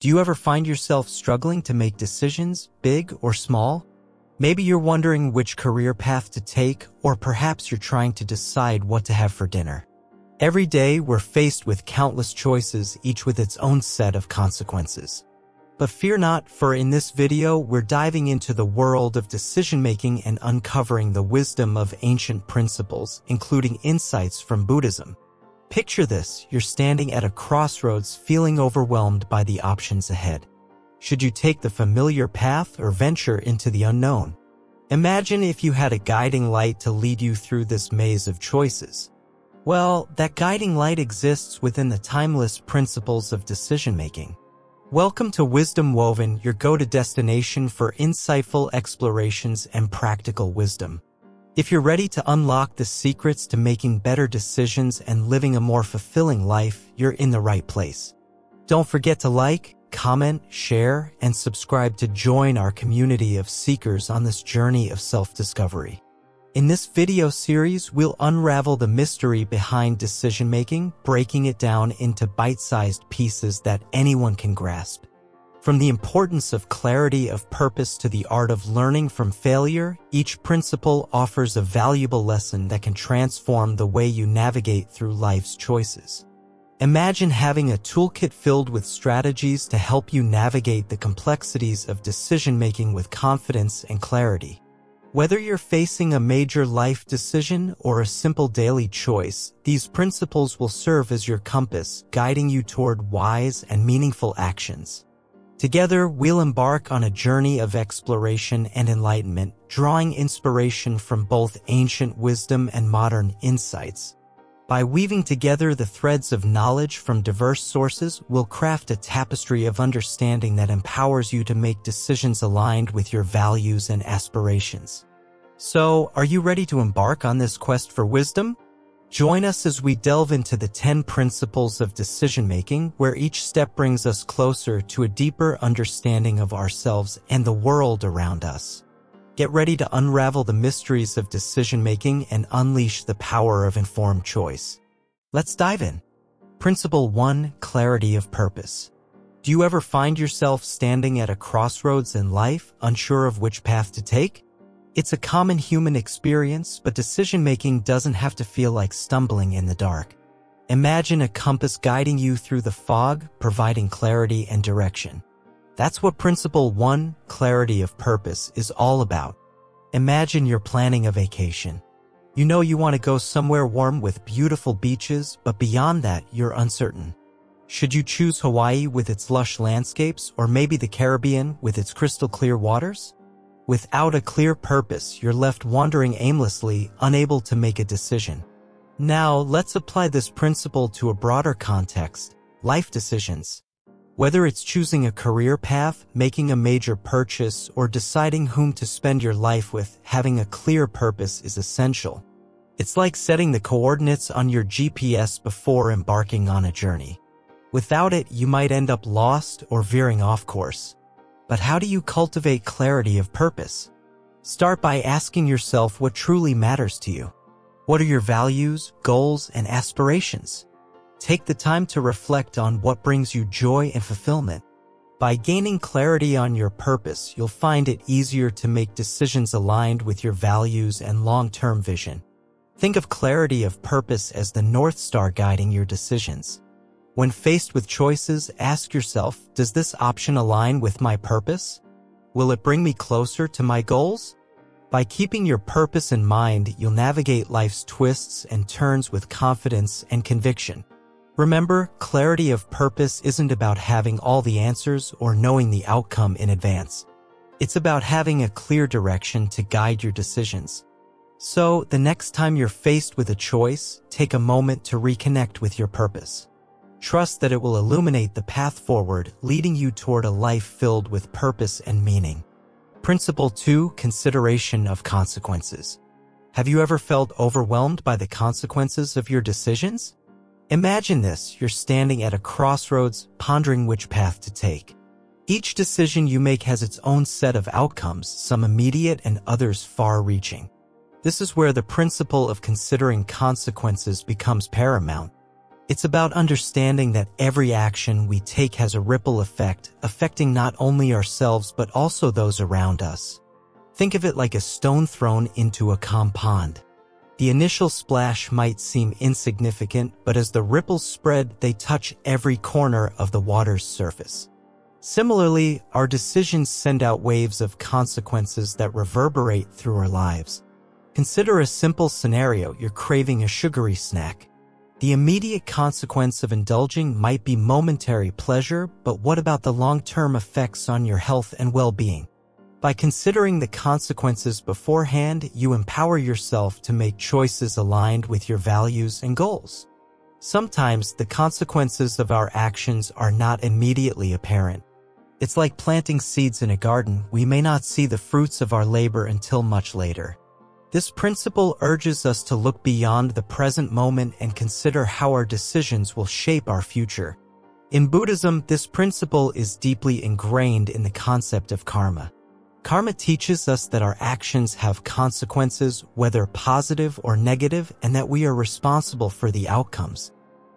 Do you ever find yourself struggling to make decisions, big or small? Maybe you're wondering which career path to take, or perhaps you're trying to decide what to have for dinner. Every day, we're faced with countless choices, each with its own set of consequences. But fear not, for in this video, we're diving into the world of decision-making and uncovering the wisdom of ancient principles, including insights from Buddhism. Picture this: you're standing at a crossroads, feeling overwhelmed by the options ahead. Should you take the familiar path or venture into the unknown? Imagine if you had a guiding light to lead you through this maze of choices. Well, that guiding light exists within the timeless principles of decision-making. Welcome to Wisdom Woven, your go-to destination for insightful explorations and practical wisdom. If you're ready to unlock the secrets to making better decisions and living a more fulfilling life, you're in the right place. Don't forget to like, comment, share, and subscribe to join our community of seekers on this journey of self-discovery. In this video series, we'll unravel the mystery behind decision-making, breaking it down into bite-sized pieces that anyone can grasp. From the importance of clarity of purpose to the art of learning from failure, each principle offers a valuable lesson that can transform the way you navigate through life's choices. Imagine having a toolkit filled with strategies to help you navigate the complexities of decision-making with confidence and clarity. Whether you're facing a major life decision or a simple daily choice, these principles will serve as your compass, guiding you toward wise and meaningful actions. Together, we'll embark on a journey of exploration and enlightenment, drawing inspiration from both ancient wisdom and modern insights. By weaving together the threads of knowledge from diverse sources, we'll craft a tapestry of understanding that empowers you to make decisions aligned with your values and aspirations. So, are you ready to embark on this quest for wisdom? Join us as we delve into the 10 principles of decision-making, where each step brings us closer to a deeper understanding of ourselves and the world around us. Get ready to unravel the mysteries of decision-making and unleash the power of informed choice. Let's dive in. Principle 1: Clarity of purpose. Do you ever find yourself standing at a crossroads in life, unsure of which path to take? It's a common human experience, but decision-making doesn't have to feel like stumbling in the dark. Imagine a compass guiding you through the fog, providing clarity and direction. That's what Principle 1, Clarity of Purpose, is all about. Imagine you're planning a vacation. You know you want to go somewhere warm with beautiful beaches, but beyond that, you're uncertain. Should you choose Hawaii with its lush landscapes, or maybe the Caribbean with its crystal-clear waters? Without a clear purpose, you're left wandering aimlessly, unable to make a decision. Now, let's apply this principle to a broader context: life decisions. Whether it's choosing a career path, making a major purchase, or deciding whom to spend your life with, having a clear purpose is essential. It's like setting the coordinates on your GPS before embarking on a journey. Without it, you might end up lost or veering off course. But how do you cultivate clarity of purpose? Start by asking yourself what truly matters to you. What are your values, goals, and aspirations? Take the time to reflect on what brings you joy and fulfillment. By gaining clarity on your purpose, you'll find it easier to make decisions aligned with your values and long-term vision. Think of clarity of purpose as the North Star guiding your decisions. When faced with choices, ask yourself, does this option align with my purpose? Will it bring me closer to my goals? By keeping your purpose in mind, you'll navigate life's twists and turns with confidence and conviction. Remember, clarity of purpose isn't about having all the answers or knowing the outcome in advance. It's about having a clear direction to guide your decisions. So, the next time you're faced with a choice, take a moment to reconnect with your purpose. Trust that it will illuminate the path forward, leading you toward a life filled with purpose and meaning. Principle 2: Consideration of consequences. Have you ever felt overwhelmed by the consequences of your decisions? Imagine this: you're standing at a crossroads, pondering which path to take. Each decision you make has its own set of outcomes, some immediate and others far-reaching. This is where the principle of considering consequences becomes paramount. It's about understanding that every action we take has a ripple effect, affecting not only ourselves but also those around us. Think of it like a stone thrown into a calm pond. The initial splash might seem insignificant, but as the ripples spread, they touch every corner of the water's surface. Similarly, our decisions send out waves of consequences that reverberate through our lives. Consider a simple scenario: you're craving a sugary snack. The immediate consequence of indulging might be momentary pleasure, but what about the long-term effects on your health and well-being? By considering the consequences beforehand, you empower yourself to make choices aligned with your values and goals. Sometimes the consequences of our actions are not immediately apparent. It's like planting seeds in a garden. We may not see the fruits of our labor until much later. This principle urges us to look beyond the present moment and consider how our decisions will shape our future. In Buddhism, this principle is deeply ingrained in the concept of karma. Karma teaches us that our actions have consequences, whether positive or negative, and that we are responsible for the outcomes.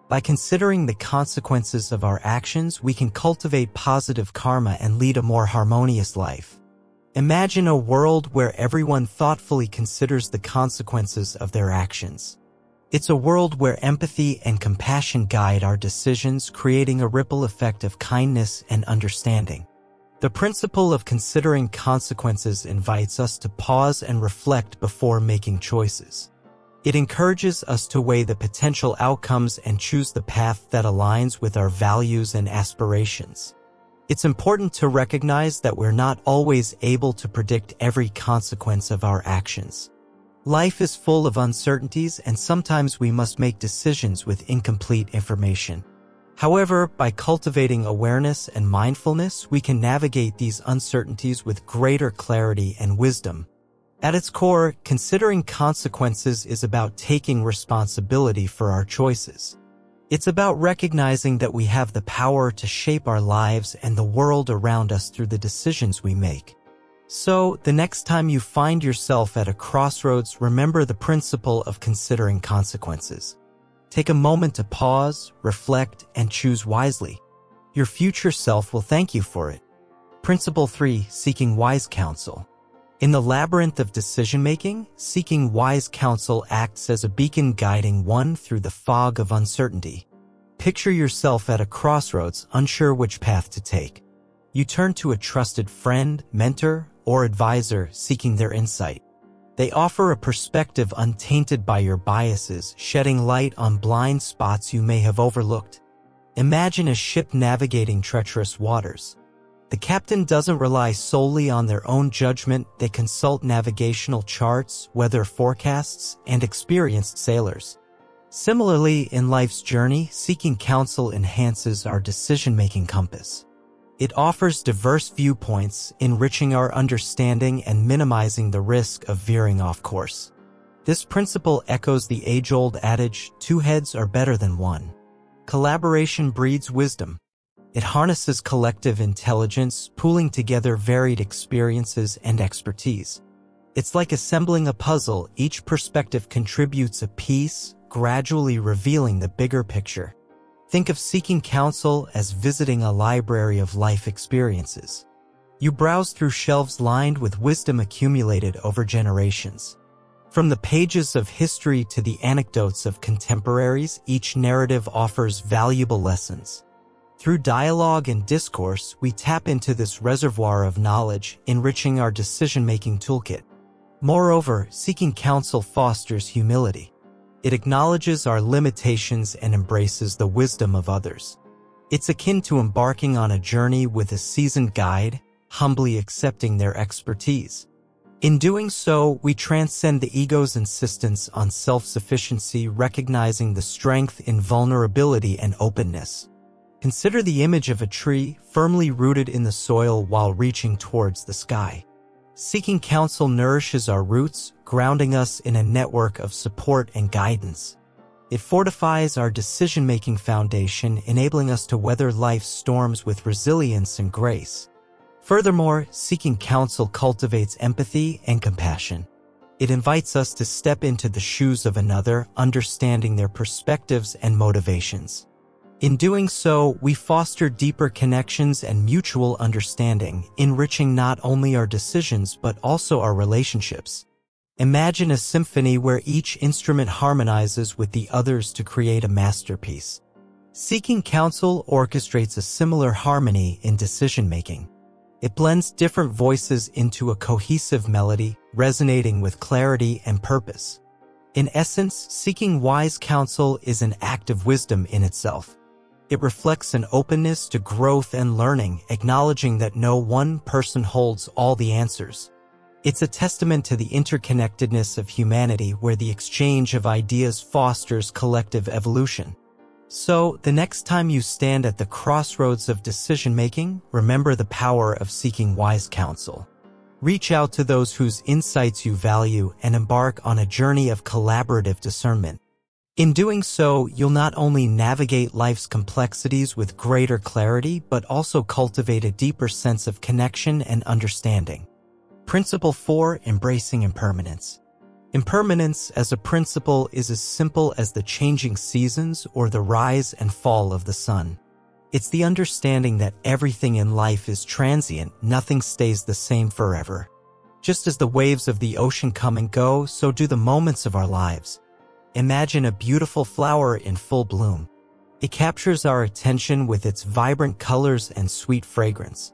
By considering the consequences of our actions, we can cultivate positive karma and lead a more harmonious life. Imagine a world where everyone thoughtfully considers the consequences of their actions. It's a world where empathy and compassion guide our decisions, creating a ripple effect of kindness and understanding. The principle of considering consequences invites us to pause and reflect before making choices. It encourages us to weigh the potential outcomes and choose the path that aligns with our values and aspirations. It's important to recognize that we're not always able to predict every consequence of our actions. Life is full of uncertainties, and sometimes we must make decisions with incomplete information. However, by cultivating awareness and mindfulness, we can navigate these uncertainties with greater clarity and wisdom. At its core, considering consequences is about taking responsibility for our choices. It's about recognizing that we have the power to shape our lives and the world around us through the decisions we make. So, the next time you find yourself at a crossroads, remember the principle of considering consequences. Take a moment to pause, reflect, and choose wisely. Your future self will thank you for it. Principle 3. Seeking wise counsel. In the labyrinth of decision-making, seeking wise counsel acts as a beacon guiding one through the fog of uncertainty. Picture yourself at a crossroads, unsure which path to take. You turn to a trusted friend, mentor, or advisor seeking their insight. They offer a perspective untainted by your biases, shedding light on blind spots you may have overlooked. Imagine a ship navigating treacherous waters. The captain doesn't rely solely on their own judgment. They consult navigational charts, weather forecasts, and experienced sailors. Similarly, in life's journey, seeking counsel enhances our decision-making compass. It offers diverse viewpoints, enriching our understanding and minimizing the risk of veering off course. This principle echoes the age-old adage, "Two heads are better than one." Collaboration breeds wisdom. It harnesses collective intelligence, pooling together varied experiences and expertise. It's like assembling a puzzle. Each perspective contributes a piece, gradually revealing the bigger picture. Think of seeking counsel as visiting a library of life experiences. You browse through shelves lined with wisdom accumulated over generations. From the pages of history to the anecdotes of contemporaries, each narrative offers valuable lessons. Through dialogue and discourse, we tap into this reservoir of knowledge, enriching our decision-making toolkit. Moreover, seeking counsel fosters humility. It acknowledges our limitations and embraces the wisdom of others. It's akin to embarking on a journey with a seasoned guide, humbly accepting their expertise. In doing so, we transcend the ego's insistence on self-sufficiency, recognizing the strength in vulnerability and openness. Consider the image of a tree firmly rooted in the soil while reaching towards the sky. Seeking counsel nourishes our roots, grounding us in a network of support and guidance. It fortifies our decision-making foundation, enabling us to weather life's storms with resilience and grace. Furthermore, seeking counsel cultivates empathy and compassion. It invites us to step into the shoes of another, understanding their perspectives and motivations. In doing so, we foster deeper connections and mutual understanding, enriching not only our decisions but also our relationships. Imagine a symphony where each instrument harmonizes with the others to create a masterpiece. Seeking Counsel orchestrates a similar harmony in decision-making. It blends different voices into a cohesive melody, resonating with clarity and purpose. In essence, seeking wise counsel is an act of wisdom in itself. It reflects an openness to growth and learning, acknowledging that no one person holds all the answers. It's a testament to the interconnectedness of humanity where the exchange of ideas fosters collective evolution. So, the next time you stand at the crossroads of decision-making, remember the power of seeking wise counsel. Reach out to those whose insights you value and embark on a journey of collaborative discernment. In doing so, you'll not only navigate life's complexities with greater clarity, but also cultivate a deeper sense of connection and understanding. Principle 4. Embracing impermanence. Impermanence as a principle is as simple as the changing seasons or the rise and fall of the sun. It's the understanding that everything in life is transient, nothing stays the same forever. Just as the waves of the ocean come and go, so do the moments of our lives. Imagine a beautiful flower in full bloom. It captures our attention with its vibrant colors and sweet fragrance.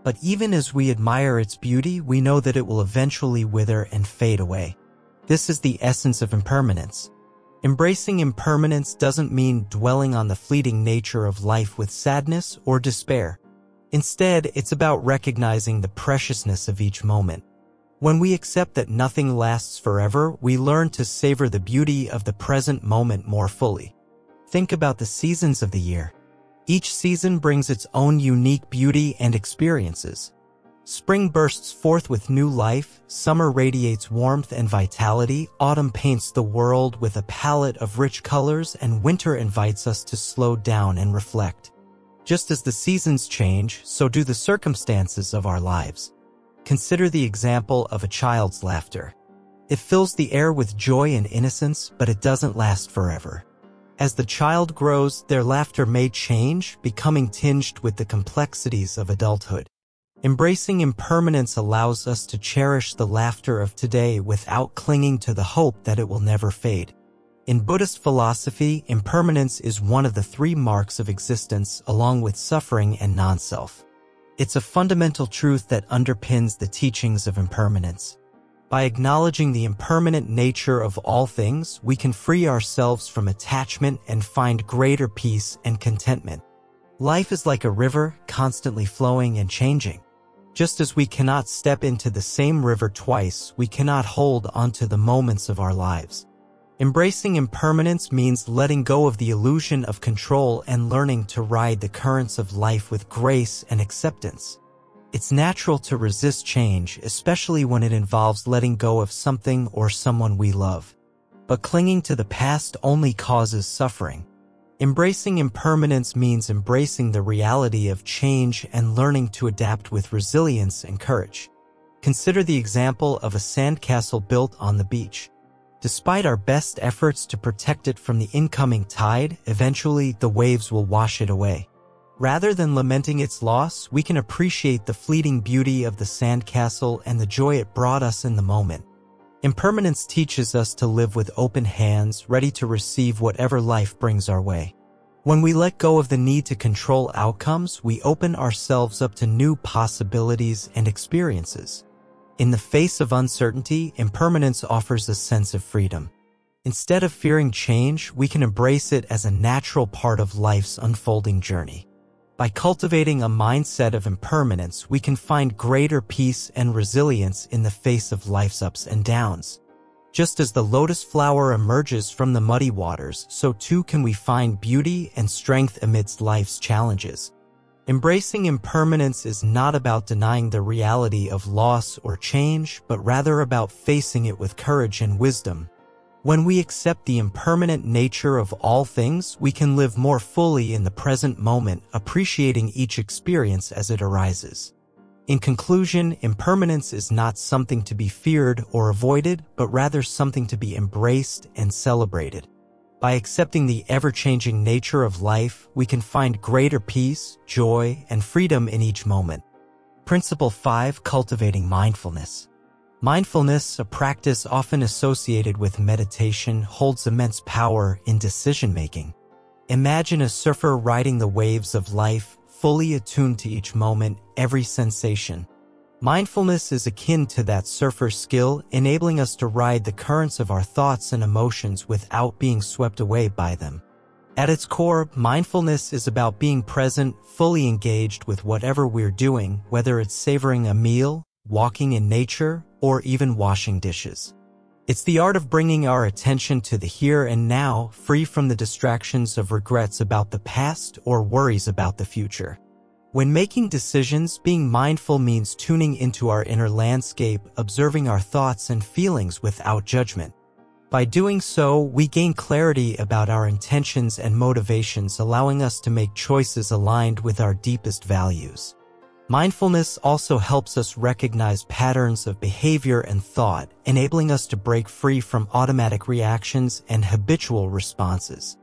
But even as we admire its beauty, we know that it will eventually wither and fade away. This is the essence of impermanence. Embracing impermanence doesn't mean dwelling on the fleeting nature of life with sadness or despair. Instead, it's about recognizing the preciousness of each moment. When we accept that nothing lasts forever, we learn to savor the beauty of the present moment more fully. Think about the seasons of the year. Each season brings its own unique beauty and experiences. Spring bursts forth with new life, summer radiates warmth and vitality, autumn paints the world with a palette of rich colors, and winter invites us to slow down and reflect. Just as the seasons change, so do the circumstances of our lives. Consider the example of a child's laughter. It fills the air with joy and innocence, but it doesn't last forever. As the child grows, their laughter may change, becoming tinged with the complexities of adulthood. Embracing impermanence allows us to cherish the laughter of today without clinging to the hope that it will never fade. In Buddhist philosophy, impermanence is one of the 3 marks of existence, along with suffering and non-self. It's a fundamental truth that underpins the teachings of impermanence. By acknowledging the impermanent nature of all things, we can free ourselves from attachment and find greater peace and contentment. Life is like a river, constantly flowing and changing. Just as we cannot step into the same river twice, we cannot hold onto the moments of our lives. Embracing impermanence means letting go of the illusion of control and learning to ride the currents of life with grace and acceptance. It's natural to resist change, especially when it involves letting go of something or someone we love. But clinging to the past only causes suffering. Embracing impermanence means embracing the reality of change and learning to adapt with resilience and courage. Consider the example of a sandcastle built on the beach. Despite our best efforts to protect it from the incoming tide, eventually the waves will wash it away. Rather than lamenting its loss, we can appreciate the fleeting beauty of the sandcastle and the joy it brought us in the moment. Impermanence teaches us to live with open hands, ready to receive whatever life brings our way. When we let go of the need to control outcomes, we open ourselves up to new possibilities and experiences. In the face of uncertainty, impermanence offers a sense of freedom. Instead of fearing change, we can embrace it as a natural part of life's unfolding journey. By cultivating a mindset of impermanence, we can find greater peace and resilience in the face of life's ups and downs. Just as the lotus flower emerges from the muddy waters, so too can we find beauty and strength amidst life's challenges. Embracing impermanence is not about denying the reality of loss or change, but rather about facing it with courage and wisdom. When we accept the impermanent nature of all things, we can live more fully in the present moment, appreciating each experience as it arises. In conclusion, impermanence is not something to be feared or avoided, but rather something to be embraced and celebrated. By accepting the ever-changing nature of life, we can find greater peace, joy, and freedom in each moment. Principle 5. Cultivating mindfulness. Mindfulness, a practice often associated with meditation, holds immense power in decision-making. Imagine a surfer riding the waves of life, fully attuned to each moment, every sensation. Mindfulness is akin to that surfer's skill, enabling us to ride the currents of our thoughts and emotions without being swept away by them. At its core, mindfulness is about being present, fully engaged with whatever we're doing, whether it's savoring a meal, walking in nature, or even washing dishes. It's the art of bringing our attention to the here and now, free from the distractions of regrets about the past or worries about the future. When making decisions, being mindful means tuning into our inner landscape, observing our thoughts and feelings without judgment. By doing so, we gain clarity about our intentions and motivations, allowing us to make choices aligned with our deepest values. Mindfulness also helps us recognize patterns of behavior and thought, enabling us to break free from automatic reactions and habitual responses.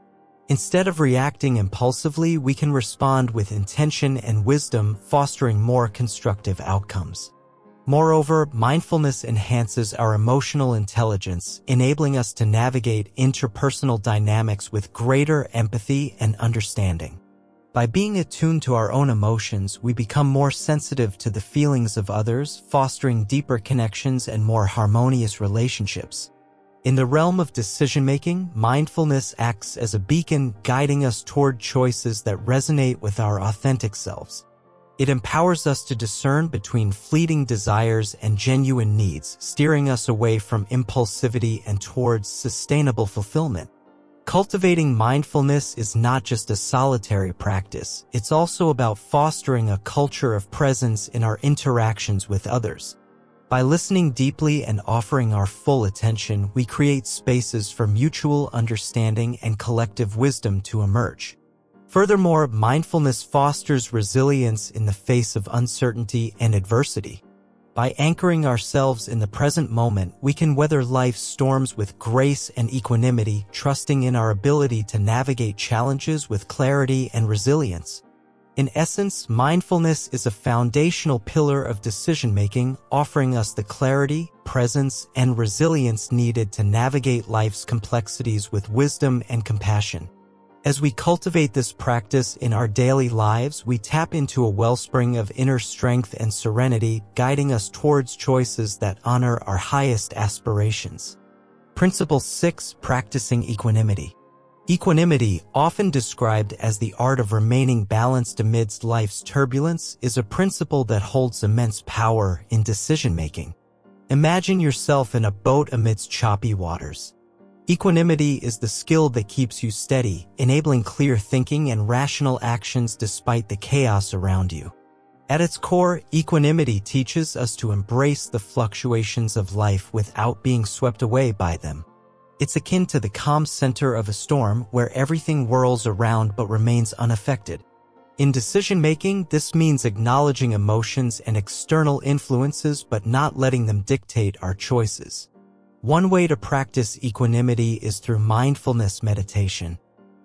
Instead of reacting impulsively, we can respond with intention and wisdom, fostering more constructive outcomes. Moreover, mindfulness enhances our emotional intelligence, enabling us to navigate interpersonal dynamics with greater empathy and understanding. By being attuned to our own emotions, we become more sensitive to the feelings of others, fostering deeper connections and more harmonious relationships. In the realm of decision-making, mindfulness acts as a beacon, guiding us toward choices that resonate with our authentic selves. It empowers us to discern between fleeting desires and genuine needs, steering us away from impulsivity and towards sustainable fulfillment. Cultivating mindfulness is not just a solitary practice, it's also about fostering a culture of presence in our interactions with others. By listening deeply and offering our full attention, we create spaces for mutual understanding and collective wisdom to emerge. Furthermore, mindfulness fosters resilience in the face of uncertainty and adversity. By anchoring ourselves in the present moment, we can weather life's storms with grace and equanimity, trusting in our ability to navigate challenges with clarity and resilience. In essence, mindfulness is a foundational pillar of decision-making, offering us the clarity, presence, and resilience needed to navigate life's complexities with wisdom and compassion. As we cultivate this practice in our daily lives, we tap into a wellspring of inner strength and serenity, guiding us towards choices that honor our highest aspirations. Principle 6. Practicing equanimity. Equanimity, often described as the art of remaining balanced amidst life's turbulence, is a principle that holds immense power in decision-making. Imagine yourself in a boat amidst choppy waters. Equanimity is the skill that keeps you steady, enabling clear thinking and rational actions despite the chaos around you. At its core, equanimity teaches us to embrace the fluctuations of life without being swept away by them. It's akin to the calm center of a storm where everything whirls around but remains unaffected. In decision-making, this means acknowledging emotions and external influences but not letting them dictate our choices. One way to practice equanimity is through mindfulness meditation.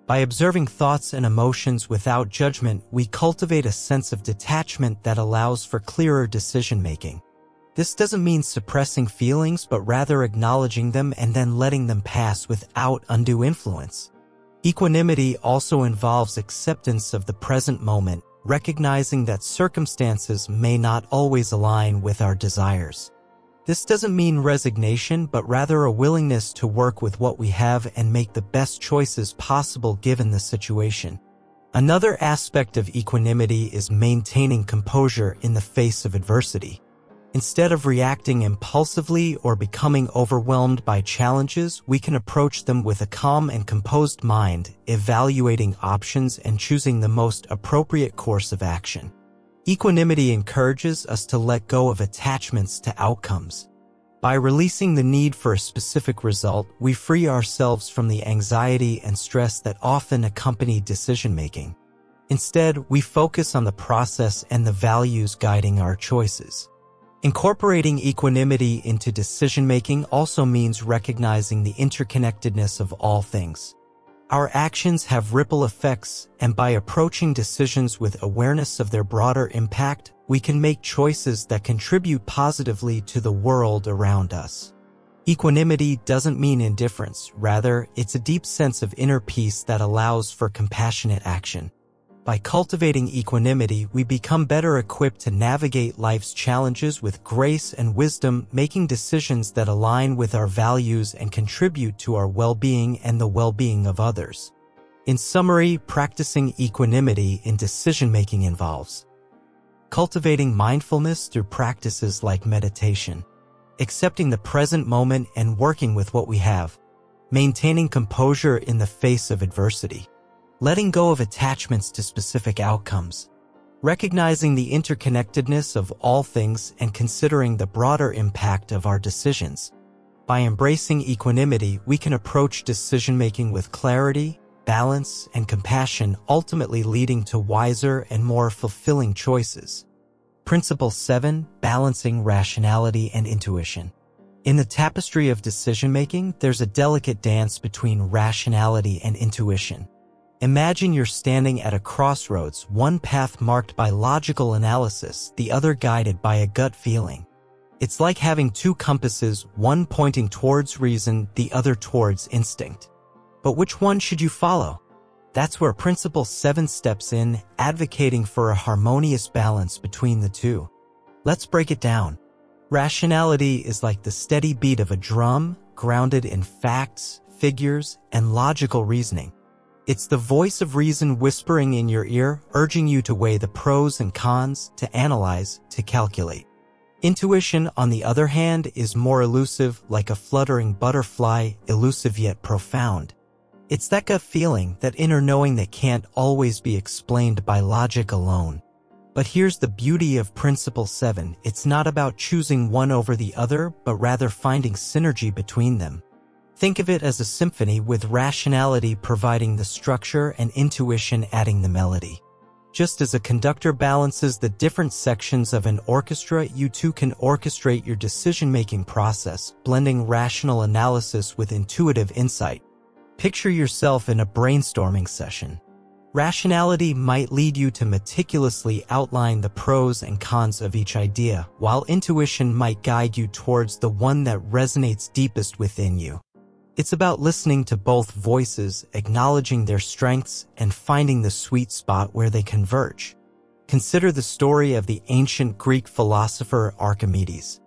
By observing thoughts and emotions without judgment, we cultivate a sense of detachment that allows for clearer decision-making. This doesn't mean suppressing feelings, but rather acknowledging them and then letting them pass without undue influence. Equanimity also involves acceptance of the present moment, recognizing that circumstances may not always align with our desires. This doesn't mean resignation, but rather a willingness to work with what we have and make the best choices possible given the situation. Another aspect of equanimity is maintaining composure in the face of adversity. Instead of reacting impulsively or becoming overwhelmed by challenges, we can approach them with a calm and composed mind, evaluating options and choosing the most appropriate course of action. Equanimity encourages us to let go of attachments to outcomes. By releasing the need for a specific result, we free ourselves from the anxiety and stress that often accompany decision-making. Instead, we focus on the process and the values guiding our choices. Incorporating equanimity into decision-making also means recognizing the interconnectedness of all things. Our actions have ripple effects, and by approaching decisions with awareness of their broader impact, we can make choices that contribute positively to the world around us. Equanimity doesn't mean indifference. Rather, it's a deep sense of inner peace that allows for compassionate action. By cultivating equanimity, we become better equipped to navigate life's challenges with grace and wisdom, making decisions that align with our values and contribute to our well-being and the well-being of others. In summary, practicing equanimity in decision-making involves cultivating mindfulness through practices like meditation, accepting the present moment and working with what we have, maintaining composure in the face of adversity, letting go of attachments to specific outcomes, recognizing the interconnectedness of all things and considering the broader impact of our decisions. By embracing equanimity, we can approach decision-making with clarity, balance, and compassion, ultimately leading to wiser and more fulfilling choices. Principle 7. Balancing rationality and intuition. In the tapestry of decision-making, there's a delicate dance between rationality and intuition. Imagine you're standing at a crossroads, one path marked by logical analysis, the other guided by a gut feeling. It's like having two compasses, one pointing towards reason, the other towards instinct. But which one should you follow? That's where Principle 7 steps in, advocating for a harmonious balance between the two. Let's break it down. Rationality is like the steady beat of a drum, grounded in facts, figures, and logical reasoning. It's the voice of reason whispering in your ear, urging you to weigh the pros and cons, to analyze, to calculate. Intuition, on the other hand, is more elusive, like a fluttering butterfly, elusive yet profound. It's that gut feeling, that inner knowing that can't always be explained by logic alone. But here's the beauty of Principle 7. It's not about choosing one over the other, but rather finding synergy between them. Think of it as a symphony, with rationality providing the structure and intuition adding the melody. Just as a conductor balances the different sections of an orchestra, you too can orchestrate your decision-making process, blending rational analysis with intuitive insight. Picture yourself in a brainstorming session. Rationality might lead you to meticulously outline the pros and cons of each idea, while intuition might guide you towards the one that resonates deepest within you. It's about listening to both voices, acknowledging their strengths, and finding the sweet spot where they converge. Consider the story of the ancient Greek philosopher Archimedes.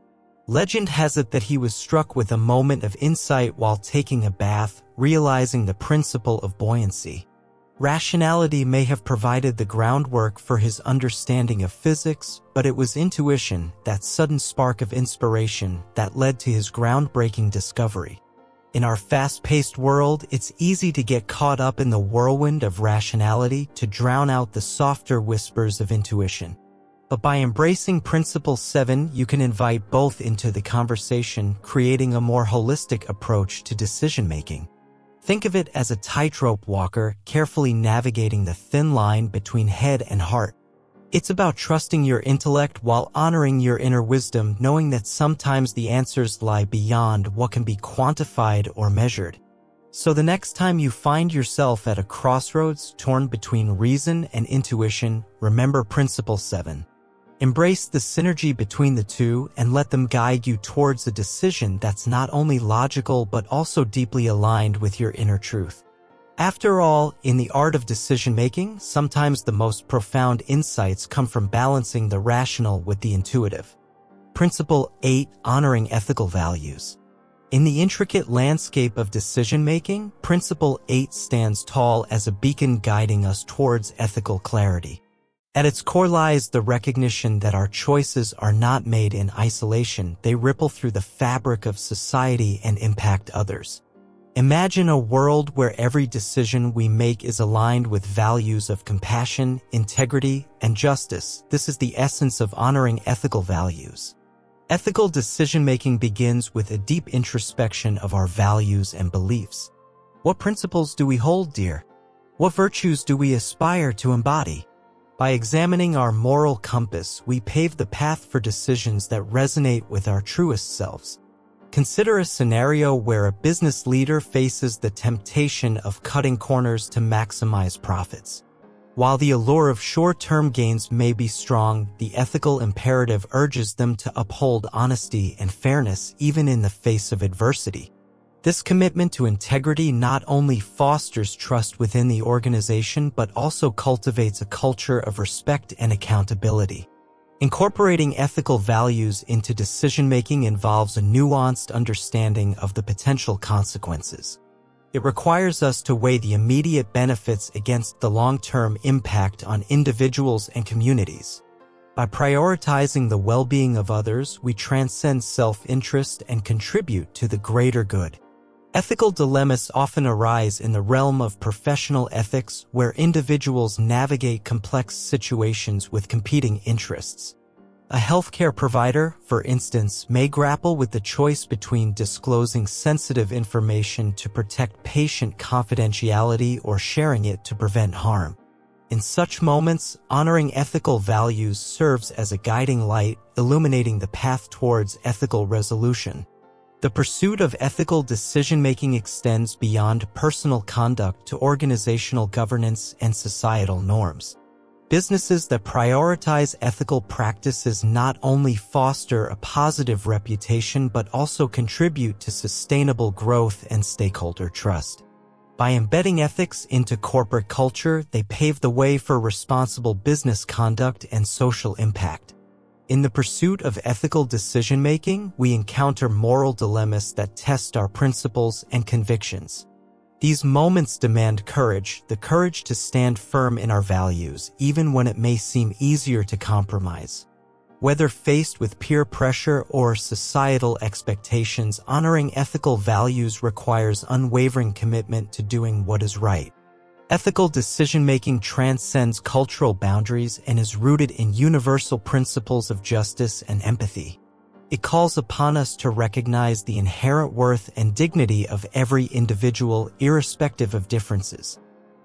Legend has it that he was struck with a moment of insight while taking a bath, realizing the principle of buoyancy. Rationality may have provided the groundwork for his understanding of physics, but it was intuition, that sudden spark of inspiration, that led to his groundbreaking discovery. In our fast-paced world, it's easy to get caught up in the whirlwind of rationality, to drown out the softer whispers of intuition. But by embracing Principle 7, you can invite both into the conversation, creating a more holistic approach to decision-making. Think of it as a tightrope walker, carefully navigating the thin line between head and heart. It's about trusting your intellect while honoring your inner wisdom, knowing that sometimes the answers lie beyond what can be quantified or measured. So the next time you find yourself at a crossroads, torn between reason and intuition, remember Principle 7. Embrace the synergy between the two and let them guide you towards a decision that's not only logical but also deeply aligned with your inner truth. After all, in the art of decision-making, sometimes the most profound insights come from balancing the rational with the intuitive. Principle 8. Honoring ethical values. In the intricate landscape of decision-making, Principle 8 stands tall as a beacon guiding us towards ethical clarity. At its core lies the recognition that our choices are not made in isolation, they ripple through the fabric of society and impact others. Imagine a world where every decision we make is aligned with values of compassion, integrity, and justice. This is the essence of honoring ethical values. Ethical decision-making begins with a deep introspection of our values and beliefs. What principles do we hold dear? What virtues do we aspire to embody? By examining our moral compass, we pave the path for decisions that resonate with our truest selves. Consider a scenario where a business leader faces the temptation of cutting corners to maximize profits. While the allure of short-term gains may be strong, the ethical imperative urges them to uphold honesty and fairness even in the face of adversity. This commitment to integrity not only fosters trust within the organization but also cultivates a culture of respect and accountability. Incorporating ethical values into decision-making involves a nuanced understanding of the potential consequences. It requires us to weigh the immediate benefits against the long-term impact on individuals and communities. By prioritizing the well-being of others, we transcend self-interest and contribute to the greater good. Ethical dilemmas often arise in the realm of professional ethics, where individuals navigate complex situations with competing interests. A healthcare provider, for instance, may grapple with the choice between disclosing sensitive information to protect patient confidentiality or sharing it to prevent harm. In such moments, honoring ethical values serves as a guiding light, illuminating the path towards ethical resolution. The pursuit of ethical decision-making extends beyond personal conduct to organizational governance and societal norms. Businesses that prioritize ethical practices not only foster a positive reputation but also contribute to sustainable growth and stakeholder trust. By embedding ethics into corporate culture, they pave the way for responsible business conduct and social impact. In the pursuit of ethical decision-making, we encounter moral dilemmas that test our principles and convictions. These moments demand courage, the courage to stand firm in our values, even when it may seem easier to compromise. Whether faced with peer pressure or societal expectations, honoring ethical values requires unwavering commitment to doing what is right. Ethical decision-making transcends cultural boundaries and is rooted in universal principles of justice and empathy. It calls upon us to recognize the inherent worth and dignity of every individual, irrespective of differences.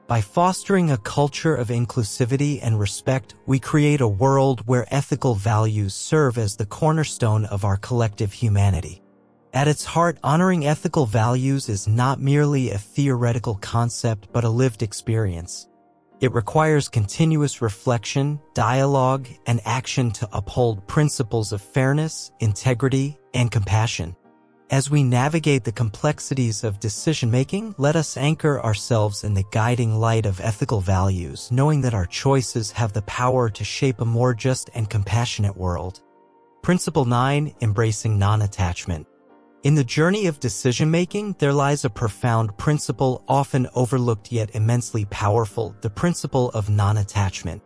By fostering a culture of inclusivity and respect, we create a world where ethical values serve as the cornerstone of our collective humanity. At its heart, honoring ethical values is not merely a theoretical concept but a lived experience. It requires continuous reflection, dialogue, and action to uphold principles of fairness, integrity, and compassion. As we navigate the complexities of decision-making, let us anchor ourselves in the guiding light of ethical values, knowing that our choices have the power to shape a more just and compassionate world. Principle 9. Embracing non-attachment. In the journey of decision-making, there lies a profound principle often overlooked yet immensely powerful, the principle of non-attachment.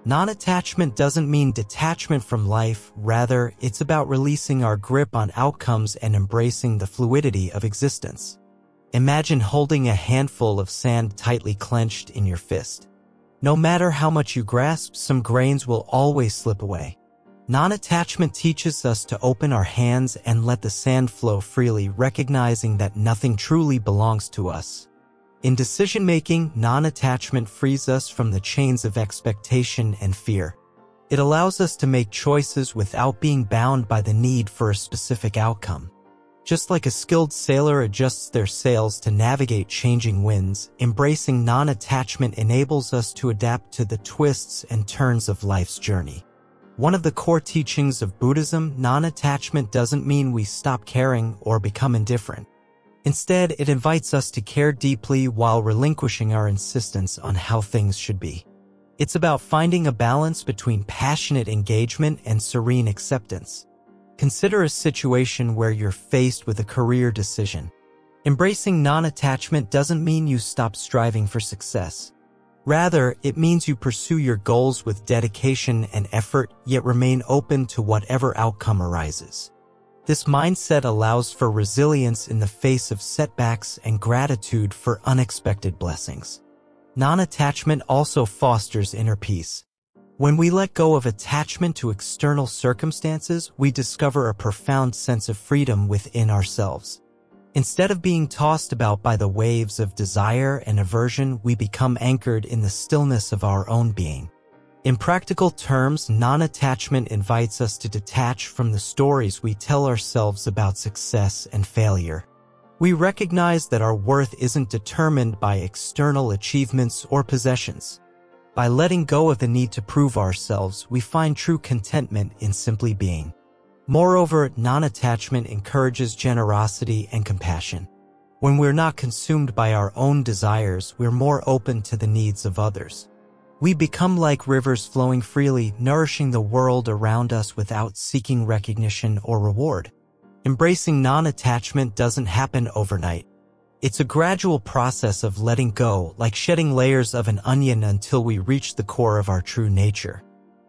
Non-attachment doesn't mean detachment from life, rather, it's about releasing our grip on outcomes and embracing the fluidity of existence. Imagine holding a handful of sand tightly clenched in your fist. No matter how much you grasp, some grains will always slip away. Non-attachment teaches us to open our hands and let the sand flow freely, recognizing that nothing truly belongs to us. In decision-making, non-attachment frees us from the chains of expectation and fear. It allows us to make choices without being bound by the need for a specific outcome. Just like a skilled sailor adjusts their sails to navigate changing winds, embracing non-attachment enables us to adapt to the twists and turns of life's journey. One of the core teachings of Buddhism, non-attachment doesn't mean we stop caring or become indifferent. Instead, it invites us to care deeply while relinquishing our insistence on how things should be. It's about finding a balance between passionate engagement and serene acceptance. Consider a situation where you're faced with a career decision. Embracing non-attachment doesn't mean you stop striving for success. Rather, it means you pursue your goals with dedication and effort, yet remain open to whatever outcome arises. This mindset allows for resilience in the face of setbacks and gratitude for unexpected blessings. Non-attachment also fosters inner peace. When we let go of attachment to external circumstances, we discover a profound sense of freedom within ourselves. Instead of being tossed about by the waves of desire and aversion, we become anchored in the stillness of our own being. In practical terms, non-attachment invites us to detach from the stories we tell ourselves about success and failure. We recognize that our worth isn't determined by external achievements or possessions. By letting go of the need to prove ourselves, we find true contentment in simply being. Moreover, non-attachment encourages generosity and compassion. When we're not consumed by our own desires, we're more open to the needs of others. We become like rivers flowing freely, nourishing the world around us without seeking recognition or reward. Embracing non-attachment doesn't happen overnight. It's a gradual process of letting go, like shedding layers of an onion until we reach the core of our true nature.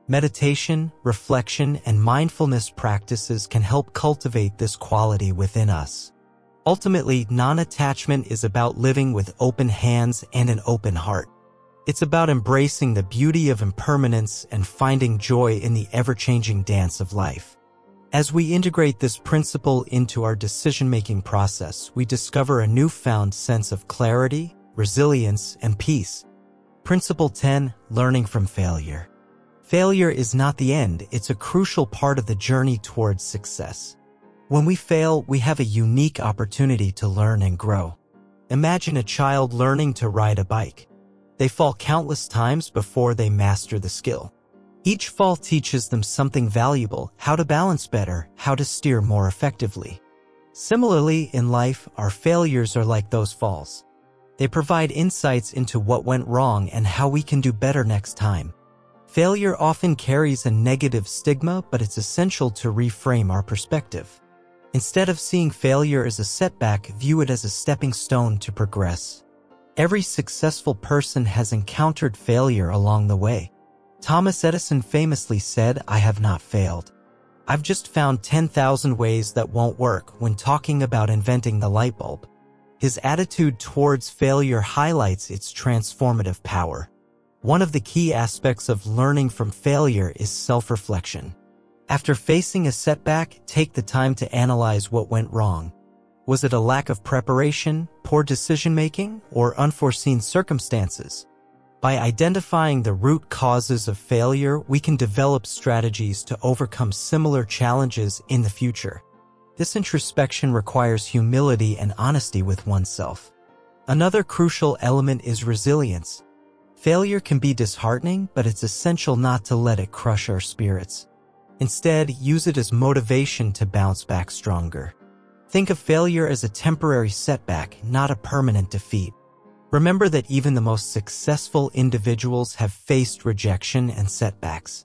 Meditation, reflection, and mindfulness practices can help cultivate this quality within us. Ultimately, non-attachment is about living with open hands and an open heart. It's about embracing the beauty of impermanence and finding joy in the ever-changing dance of life. As we integrate this principle into our decision-making process, we discover a newfound sense of clarity, resilience, and peace. Principle 10. Learning from failure. Failure is not the end, it's a crucial part of the journey towards success. When we fail, we have a unique opportunity to learn and grow. Imagine a child learning to ride a bike. They fall countless times before they master the skill. Each fall teaches them something valuable: how to balance better, how to steer more effectively. Similarly, in life, our failures are like those falls. They provide insights into what went wrong and how we can do better next time. Failure often carries a negative stigma, but it's essential to reframe our perspective. Instead of seeing failure as a setback, view it as a stepping stone to progress. Every successful person has encountered failure along the way. Thomas Edison famously said, "I have not failed. I've just found 10,000 ways that won't work," when talking about inventing the light bulb. His attitude towards failure highlights its transformative power. One of the key aspects of learning from failure is self-reflection. After facing a setback, take the time to analyze what went wrong. Was it a lack of preparation, poor decision-making, or unforeseen circumstances? By identifying the root causes of failure, we can develop strategies to overcome similar challenges in the future. This introspection requires humility and honesty with oneself. Another crucial element is resilience. Failure can be disheartening, but it's essential not to let it crush our spirits. Instead, use it as motivation to bounce back stronger. Think of failure as a temporary setback, not a permanent defeat. Remember that even the most successful individuals have faced rejection and setbacks.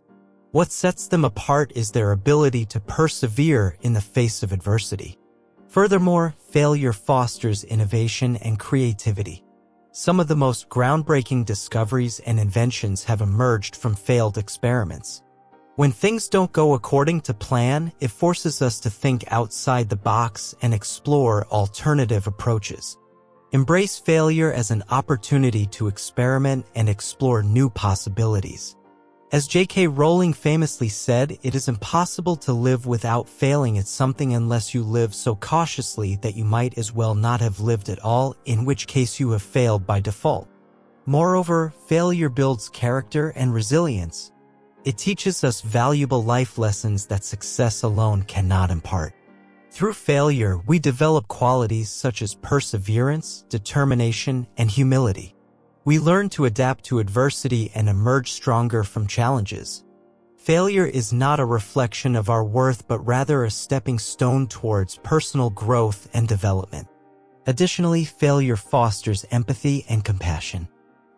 What sets them apart is their ability to persevere in the face of adversity. Furthermore, failure fosters innovation and creativity. Some of the most groundbreaking discoveries and inventions have emerged from failed experiments. When things don't go according to plan, it forces us to think outside the box and explore alternative approaches. Embrace failure as an opportunity to experiment and explore new possibilities. As J.K. Rowling famously said, "It is impossible to live without failing at something unless you live so cautiously that you might as well not have lived at all, in which case you have failed by default." Moreover, failure builds character and resilience. It teaches us valuable life lessons that success alone cannot impart. Through failure, we develop qualities such as perseverance, determination, and humility. We learn to adapt to adversity and emerge stronger from challenges. Failure is not a reflection of our worth, but rather a stepping stone towards personal growth and development. Additionally, failure fosters empathy and compassion.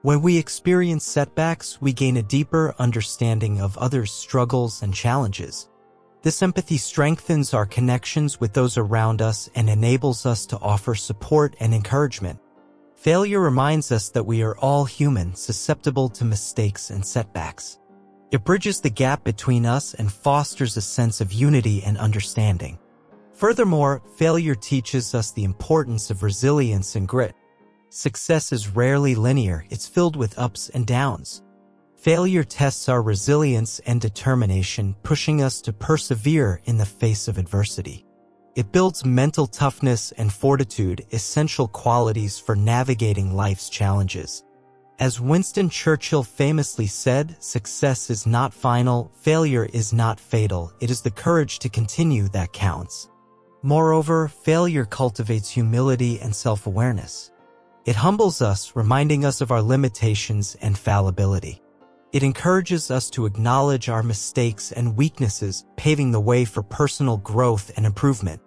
When we experience setbacks, we gain a deeper understanding of others' struggles and challenges. This empathy strengthens our connections with those around us and enables us to offer support and encouragement. Failure reminds us that we are all human, susceptible to mistakes and setbacks. It bridges the gap between us and fosters a sense of unity and understanding. Furthermore, failure teaches us the importance of resilience and grit. Success is rarely linear, it's filled with ups and downs. Failure tests our resilience and determination, pushing us to persevere in the face of adversity. It builds mental toughness and fortitude, essential qualities for navigating life's challenges. As Winston Churchill famously said, success is not final, failure is not fatal, it is the courage to continue that counts. Moreover, failure cultivates humility and self-awareness. It humbles us, reminding us of our limitations and fallibility. It encourages us to acknowledge our mistakes and weaknesses, paving the way for personal growth and improvement.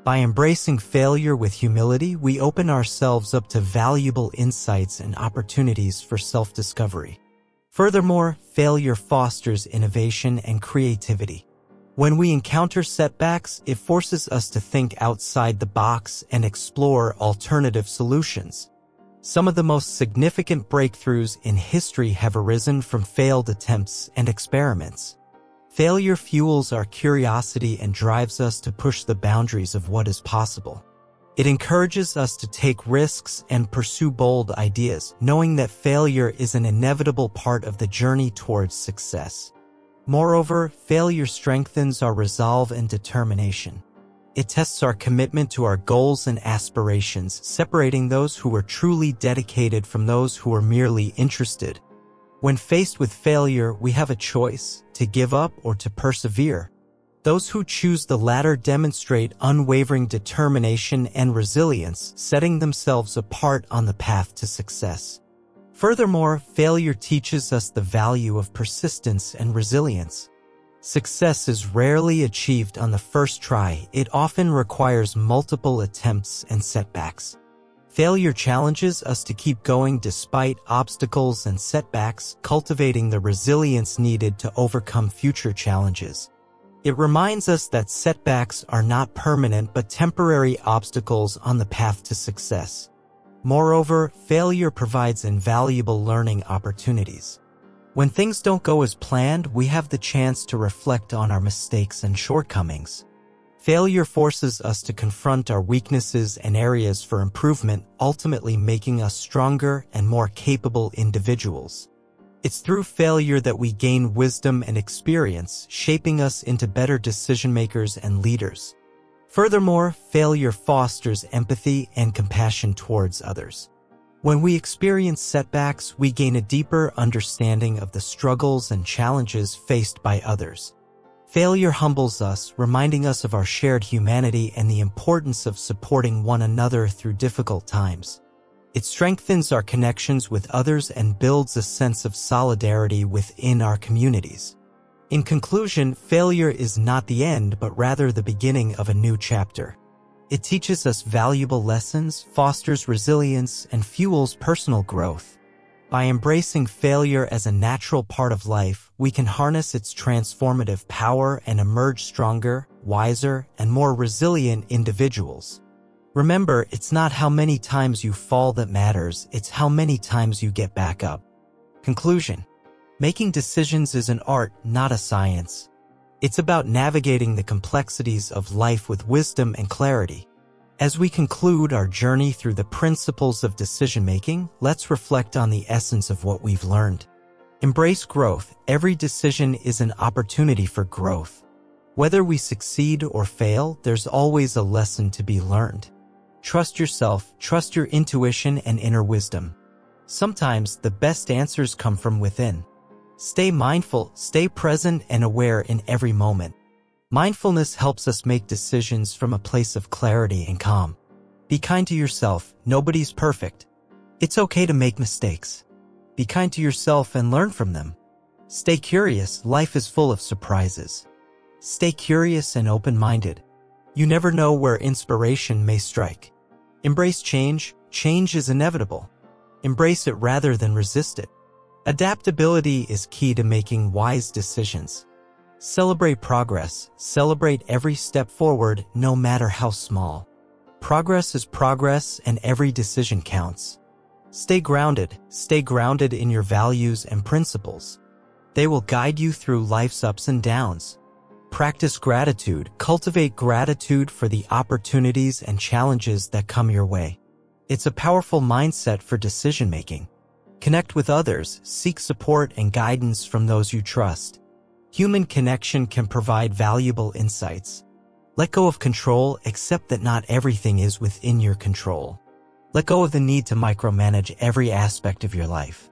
By embracing failure with humility, we open ourselves up to valuable insights and opportunities for self-discovery. Furthermore, failure fosters innovation and creativity. When we encounter setbacks, it forces us to think outside the box and explore alternative solutions. Some of the most significant breakthroughs in history have arisen from failed attempts and experiments. Failure fuels our curiosity and drives us to push the boundaries of what is possible. It encourages us to take risks and pursue bold ideas, knowing that failure is an inevitable part of the journey towards success. Moreover, failure strengthens our resolve and determination. It tests our commitment to our goals and aspirations, separating those who are truly dedicated from those who are merely interested. When faced with failure, we have a choice: to give up or to persevere. Those who choose the latter demonstrate unwavering determination and resilience, setting themselves apart on the path to success. Furthermore, failure teaches us the value of persistence and resilience. Success is rarely achieved on the first try. It often requires multiple attempts and setbacks. Failure challenges us to keep going despite obstacles and setbacks, cultivating the resilience needed to overcome future challenges. It reminds us that setbacks are not permanent but temporary obstacles on the path to success. Moreover, failure provides invaluable learning opportunities. When things don't go as planned, we have the chance to reflect on our mistakes and shortcomings. Failure forces us to confront our weaknesses and areas for improvement, ultimately making us stronger and more capable individuals. It's through failure that we gain wisdom and experience, shaping us into better decision-makers and leaders. Furthermore, failure fosters empathy and compassion towards others. When we experience setbacks, we gain a deeper understanding of the struggles and challenges faced by others. Failure humbles us, reminding us of our shared humanity and the importance of supporting one another through difficult times. It strengthens our connections with others and builds a sense of solidarity within our communities. In conclusion, failure is not the end, but rather the beginning of a new chapter. It teaches us valuable lessons, fosters resilience, and fuels personal growth. By embracing failure as a natural part of life, we can harness its transformative power and emerge stronger, wiser, and more resilient individuals. Remember, it's not how many times you fall that matters, it's how many times you get back up. Conclusion: making decisions is an art, not a science. It's about navigating the complexities of life with wisdom and clarity. As we conclude our journey through the principles of decision-making, let's reflect on the essence of what we've learned. Embrace growth. Every decision is an opportunity for growth. Whether we succeed or fail, there's always a lesson to be learned. Trust yourself, trust your intuition and inner wisdom. Sometimes the best answers come from within. Stay mindful, stay present and aware in every moment. Mindfulness helps us make decisions from a place of clarity and calm. Be kind to yourself. Nobody's perfect. It's okay to make mistakes. Be kind to yourself and learn from them. Stay curious. Life is full of surprises. Stay curious and open-minded. You never know where inspiration may strike. Embrace change. Change is inevitable. Embrace it rather than resist it. Adaptability is key to making wise decisions. Celebrate progress. Celebrate every step forward, no matter how small. Progress is progress, and every decision counts. Stay grounded. Stay grounded in your values and principles. They will guide you through life's ups and downs. Practice gratitude. Cultivate gratitude for the opportunities and challenges that come your way. It's a powerful mindset for decision-making. Connect with others. Seek support and guidance from those you trust. Human connection can provide valuable insights. Let go of control, accept that not everything is within your control. Let go of the need to micromanage every aspect of your life.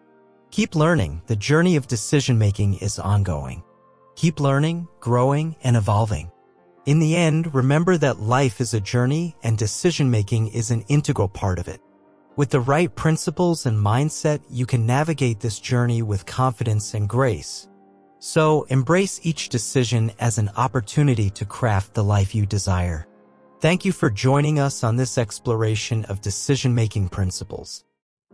Keep learning. The journey of decision-making is ongoing. Keep learning, growing, and evolving. In the end, remember that life is a journey and decision-making is an integral part of it. With the right principles and mindset, you can navigate this journey with confidence and grace. So, embrace each decision as an opportunity to craft the life you desire. Thank you for joining us on this exploration of decision-making principles.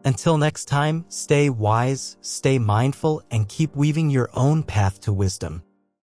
Until next time, stay wise, stay mindful, and keep weaving your own path to wisdom.